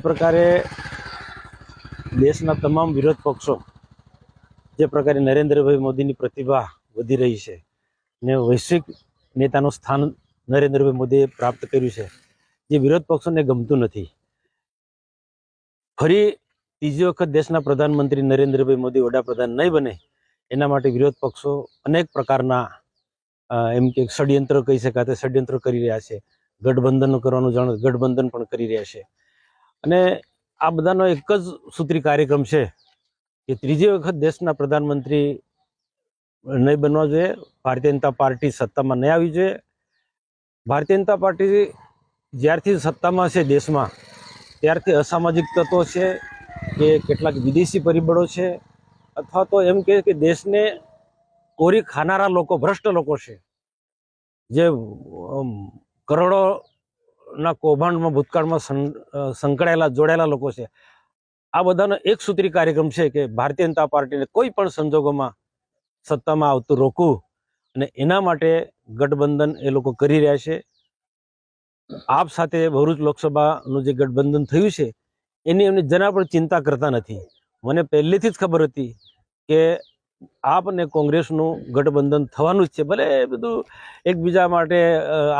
प्रकारे देशना तमाम विरोध पक्षों जे प्रकारे नरेन्द्रभाई मोदी प्रतिभा वधी रही है ने वैश्विक नेताનું स्थान नरेन्द्रभाई मोदीए प्राप्त कर्યું છે જે વિરોધ પક્ષોને ગમતું નથી। ફરી ત્રીજી વખત દેશના પ્રધાનમંત્રી નરેન્દ્રભાઈ મોદી વડાપ્રધાન નહીં બને એના માટે વિરોધ પક્ષો અનેક પ્રકારના એમ કે ષડયંત્ર કહી શકાય તે ષડયંત્ર કરી રહ્યા છે। ગઠબંધન કરવાનું જાણો ગઠબંધન પણ કરી રહ્યા છે અને આ બધાનો એક જ સૂત્રી કાર્યક્રમ છે કે ત્રીજી વખત દેશના પ્રધાનમંત્રી નહીં બનવા જોઈએ, ભારતીય જનતા પાર્ટી સત્તામાં નહીં આવી જોઈએ। ભારતીય જનતા પાર્ટી જ્યારથી સત્તામાં છે દેશમાં ત્યારથી અસામાજિક તત્વો છે કે કેટલાક વિદેશી પરિબળો છે અથવા તો એમ કે દેશને કોરી ખાનારા લોકો, ભ્રષ્ટ લોકો છે જે કરોડોના કૌભાંડમાં ભૂતકાળમાં સંકળાયેલા જોડાયેલા લોકો છે। આ બધાનો એક સૂત્રી કાર્યક્રમ છે કે ભારતીય જનતા પાર્ટીને કોઈ પણ સંજોગોમાં સત્તામાં આવતું રોકવું અને એના માટે ગઠબંધન એ લોકો કરી રહ્યા છે। આપ સાથે ભરૂચ લોકસભાનું જે ગઠબંધન થયું છે એની એમને જરા પણ ચિંતા કરતા નથી। મને પહેલેથી જ ખબર હતી કે આપ અને કોંગ્રેસનું ગઠબંધન થવાનું જ છે। ભલે બધું એકબીજા માટે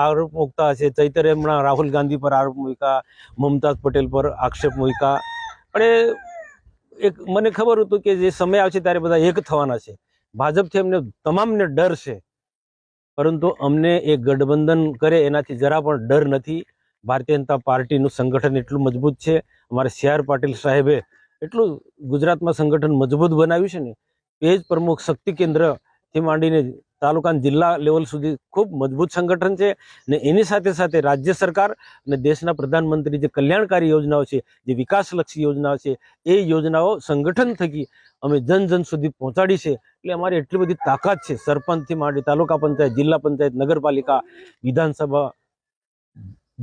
આરોપ મૂકતા હશે, ચૈતરે હમણાં રાહુલ ગાંધી પર આરોપ મૂક્યા, મમતાઝ પટેલ પર આક્ષેપ મૂક્યા, પણ એક મને ખબર હતું કે જે સમય આવશે ત્યારે બધા એક થવાના છે। ભાજપથી અમને તમામને ડર છે, પરંતુ અમને એક ગઠબંધન કરે એનાથી જરા પણ ડર નથી। ભારતીય જનતા પાર્ટીનું સંગઠન એટલું મજબૂત છે, અમારે સી.આર. પાટીલ સાહેબે એટલું ગુજરાતમાં સંગઠન મજબૂત બનાવ્યું છે ને, પેજ પ્રમુખ શક્તિ કેન્દ્રથી માંડીને તાલુકા જિલ્લા લેવલ સુધી ખૂબ મજબૂત સંગઠન છે ને એની સાથે સાથે રાજ્ય સરકાર અને દેશના પ્રધાનમંત્રી જે કલ્યાણકારી યોજનાઓ છે, જે વિકાસલક્ષી યોજનાઓ છે, એ યોજનાઓ સંગઠન થકી અમે જન જન સુધી પહોંચાડી છે। એટલે અમારી એટલી બધી તાકાત છે, સરપંચથી માંડી તાલુકા પંચાયત, જિલ્લા પંચાયત, નગરપાલિકા, વિધાનસભા,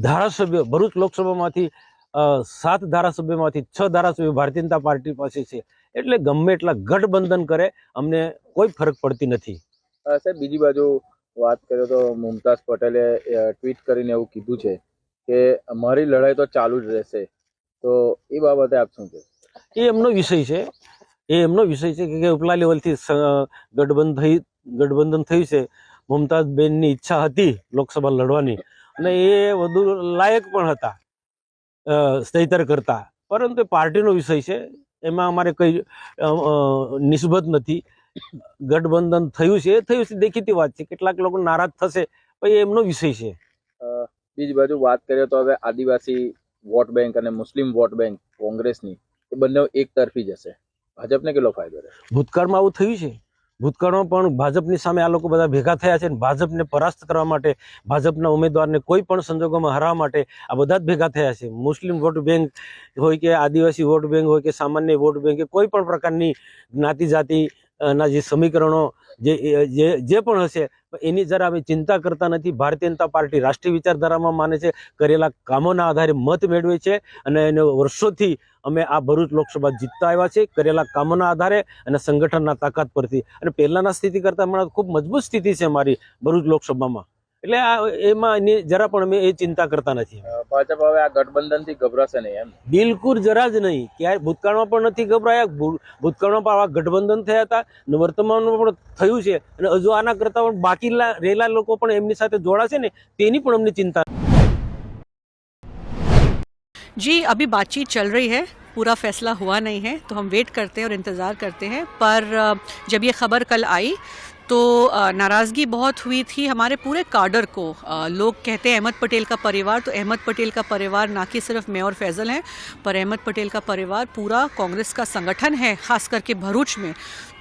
ધારાસભ્ય, ભરૂચ લોકસભામાંથી 7 ધારાસભ્યમાંથી 6 ધારાસભ્ય ભારતીય જનતા પાર્ટી પાસે છે। એટલે ગમે એટલા ગઠબંધન કરે અમને કોઈ ફરક પડતી નથી। સાહેબ, બીજી બાજુ વાત કરીએ તો મુમતાઝ પટેલે ટ્વીટ કરીને એવું કીધું છે કે અમારી લડાઈ તો ચાલુ જ રહેશે, તો એ બાબતે આપ શું કહેશો? એ એમનો વિષય છે, એ એમનો વિષય છે કે ઉપલા લેવલથી ગઠબંધન થયું છે। મુમતાઝ બેનની ઈચ્છા હતી લોકસભા લડવાની અને એ વધુ લાયક પણ હતા ચૈતર કરતા, પરંતુ પાર્ટીનો વિષય છે, એમાં અમારે કઈ નિસ્બત નથી। ગઠબંધન થયું છે એ થયું છે, દેખીતી વાત છે। કેટલાક લોકો નારાજ થશે પણ એમનો વિષય છે। બીજી બાજુ વાત કરીએ તો હવે આદિવાસી વોટ બેંક અને મુસ્લિમ વોટ બેંક કોંગ્રેસની એ બંને એક તરફી જશે, ભાજપને કેટલો ફાયદો રહે? ભૂતકાળમાં આવું થયું છે। ભૂતકાળમાં પણ ભાજપની સામે આ લોકો બધા ભેગા થયા છે, ભાજપને પરાસ્ત કરવા માટે, ભાજપના ઉમેદવારને કોઈ પણ સંજોગોમાં હરાવવા માટે આ બધા જ ભેગા થયા છે। મુસ્લિમ વોટ બેંક હોય કે આદિવાસી વોટ બેંક હોય કે સામાન્ય વોટ બેંક કે કોઈ પણ પ્રકારની જ્ઞાતિ જાતિ ના જે સમીકરણો જે પણ હશે એની જરા અમે ચિંતા કરતા નથી। ભારતીય જનતા પાર્ટી રાષ્ટ્રીય વિચારધારામાં માને છે, કરેલા કામોના આધારે મત મેળવે છે અને એને વર્ષોથી અમે આ ભરૂચ લોકસભા જીતતા આવ્યા છે, કરેલા કામોના આધારે અને સંગઠનના તાકાત પરથી। અને પહેલાના સ્થિતિ કરતાં હમણાં ખૂબ મજબૂત સ્થિતિ છે અમારી ભરૂચ લોકસભામાં, એટલે એમાં એની જરા પણ અમે એ ચિંતા કરતા નથી। ભાજપ હવે આ ગઠબંધનથી ગભરાશે નહીં એમ? બિલકુલ જરા જ નહીં। ક્યાંય ભૂતકાળમાં પણ નથી ગભરાયા, ભૂતકાળમાં પણ આવા ગઠબંધન થયા હતા, વર્તમાનમાં પણ થયું છે અને હજુ આના કરતાં પણ બાકી રહેલા લોકો પણ એમની સાથે જોડાશે ને તેની પણ અમને ચિંતા। जी, अभी बातचीत चल रही है, पूरा फैसला हुआ नहीं है, तो हम वेट करते हैं और इंतज़ार करते हैं। पर जब ये खबर कल आई तो नाराज़गी बहुत हुई थी हमारे पूरे काडर को। लोग कहते हैं अहमद पटेल का परिवार, तो अहमद पटेल का परिवार ना कि सिर्फ मैं और फैज़ल हैं, पर अहमद पटेल का परिवार पूरा कांग्रेस का संगठन है, ख़ास करके भरूच में।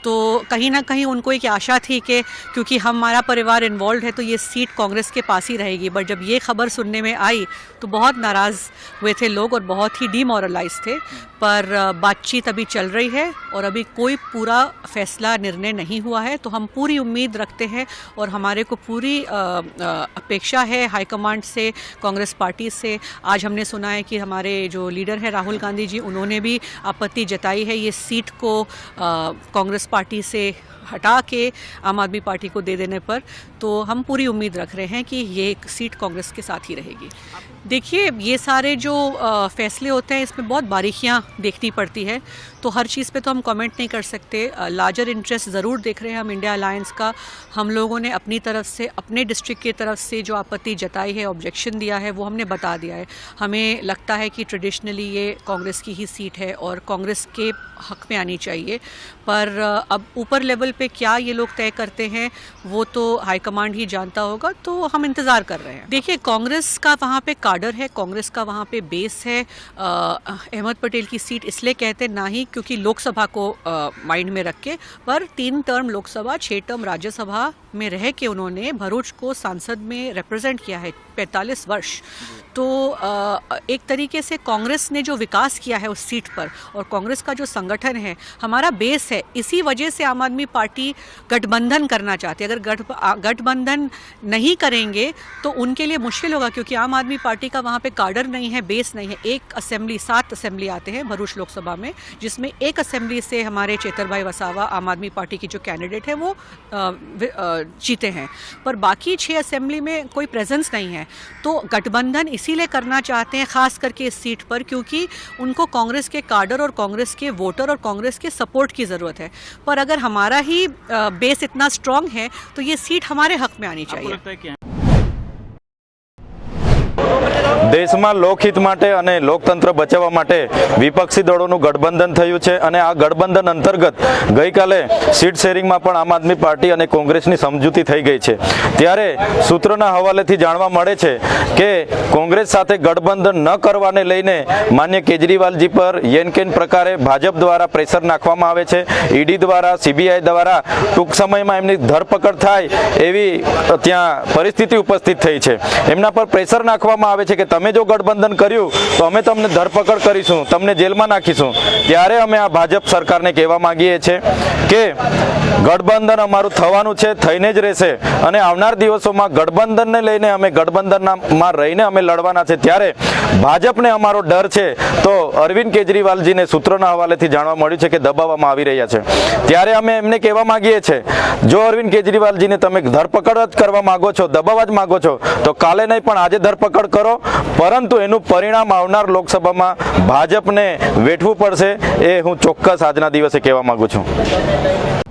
तो कहीं ना कहीं उनको एक आशा थी कि क्योंकि हमारा परिवार इन्वॉल्व है तो ये सीट कांग्रेस के पास ही रहेगी। बट जब ये खबर सुनने में आई तो बहुत नाराज़ हुए थे लोग और बहुत ही डीमोरलाइज थे। पर बातचीत अभी चल रही है और अभी कोई पूरा फैसला निर्णय नहीं हुआ है, तो हम पूरी उम्मीद रखते हैं और हमारे को पूरी अपेक्षा है हाईकमांड से, कांग्रेस पार्टी से। आज हमने सुना है कि हमारे जो लीडर हैं राहुल गांधी जी, उन्होंने भी आपत्ति जताई है ये सीट को कांग्रेस पार्टी से हटा के आम आदमी पार्टी को दे देने पर। तो हम पूरी उम्मीद रख रहे हैं कि ये सीट कांग्रेस के साथ ही रहेगी। देखिए, ये सारे जो फैसले होते हैं इसमें बहुत बारीकियां देखनी पड़ती है, तो हर चीज़ पे तो हम कमेंट नहीं कर सकते। लार्जर इंटरेस्ट ज़रूर देख रहे हैं हम इंडिया अलायंस का। हम लोगों ने अपनी तरफ से, अपने डिस्ट्रिक्ट की तरफ से जो आपत्ति जताई है, ऑब्जेक्शन दिया है, वो हमने बता दिया है। हमें लगता है कि ट्रेडिशनली ये कांग्रेस की ही सीट है और कांग्रेस के हक में आनी चाहिए, पर अब ऊपर लेवल पे क्या ये लोग तय करते हैं वो तो हाईकमांड ही जानता होगा, तो हम इंतज़ार कर रहे हैं। देखिए, कांग्रेस का वहाँ पे काडर है, कांग्रेस का वहाँ पे बेस है। अहमद पटेल की सीट इसलिए कहते ना ही क्योंकि लोकसभा को माइंड में रख के, पर 3 टर्म लोकसभा, 6 टर्म राज्यसभा में रह के उन्होंने भरूच को सांसद में रिप्रेजेंट किया है 45 वर्ष। तो एक तरीके से कांग्रेस ने जो विकास किया है उस सीट पर, और कांग्रेस का जो संगठन है हमारा बेस है, इसी वजह से आम आदमी पार्टी गठबंधन करना चाहती है। अगर गठबंधन नहीं करेंगे तो उनके लिए मुश्किल होगा, क्योंकि आम आदमी पार्टी का वहाँ पे काडर नहीं है, बेस नहीं है। एक असेंबली, 7 असेंबली आते हैं भरूच लोकसभा में, जिसमें एक असेंबली से हमारे चेतर भाई वसावा आम आदमी पार्टी की जो कैंडिडेट है वो जीते हैं, पर बाकी 6 असेंबली में कोई प्रेजेंस नहीं है। तो गठबंधन इसीलिए करना चाहते हैं खास करके इस सीट पर, क्योंकि उनको कांग्रेस के काडर और कांग्रेस के वोटर और कांग्रेस के सपोर्ट की ज़रूरत है। पर अगर हमारा ही बेस इतना स्ट्रांग है तो ये सीट हमारे हक में आनी चाहिए। દેશમાં લોકહિત માટે અને લોકતંત્ર બચાવવા માટે વિપક્ષી દળોનું ગઠબંધન થયું છે અને આ ગઠબંધન અંતર્ગત ગઈકાલે સીટ શેરિંગમાં પણ આમ આદમી પાર્ટી અને કોંગ્રેસની સમજૂતી થઈ ગઈ છે। ત્યારે સૂત્રોના હવાલેથી જાણવા મળે છે કે કોંગ્રેસ સાથે ગઠબંધન ન કરવાને લઈને માન્ય કેજરીવાલજી પર યેનકેન પ્રકારે ભાજપ દ્વારા પ્રેશર નાખવામાં આવે છે। ઈડી દ્વારા, સીબીઆઈ દ્વારા ટૂંક સમયમાં એમની ધરપકડ થાય એવી ત્યાં પરિસ્થિતિ ઉપસ્થિત થઈ છે। એમના પર પ્રેશર નાખવામાં આવે છે કે તમે જો ગઠબંધન કર્યું તો અમે તમને ધરપકડ કરીશું, તમને જેલમાં નાખીશું। ત્યારે અમે આ ભાજપ સરકારને કહેવા માંગીએ છીએ કે ગઠબંધન અમારું થવાનું છે, થઈને જ રહેશે અને આવનાર દિવસોમાં ગઠબંધનને લઈને અમે ગઠબંધનમાં રહીને અમે લડવાના છે। ત્યારે ભાજપને અમારો ડર છે તો અરવિંદ કેજરીવાલજીને સૂત્રોના હવાલેથી જાણવા મળ્યું છે કે દબાવવામાં આવી રહ્યા છે। ત્યારે અમે એમને કહેવા માંગીએ છીએ, જો અરવિંદ કેજરીવાલજીને તમે ધરપકડ જ કરવા માંગો છો, દબાવવા જ માંગો છો, તો કાલે નહીં પણ આજે ધરપકડ કરો, પરંતુ એનું પરિણામ આવનાર લોકસભામાં ભાજપને વેઠવું પડશે, એ હું ચોક્કસ આજના દિવસે કહેવા માંગુ છું।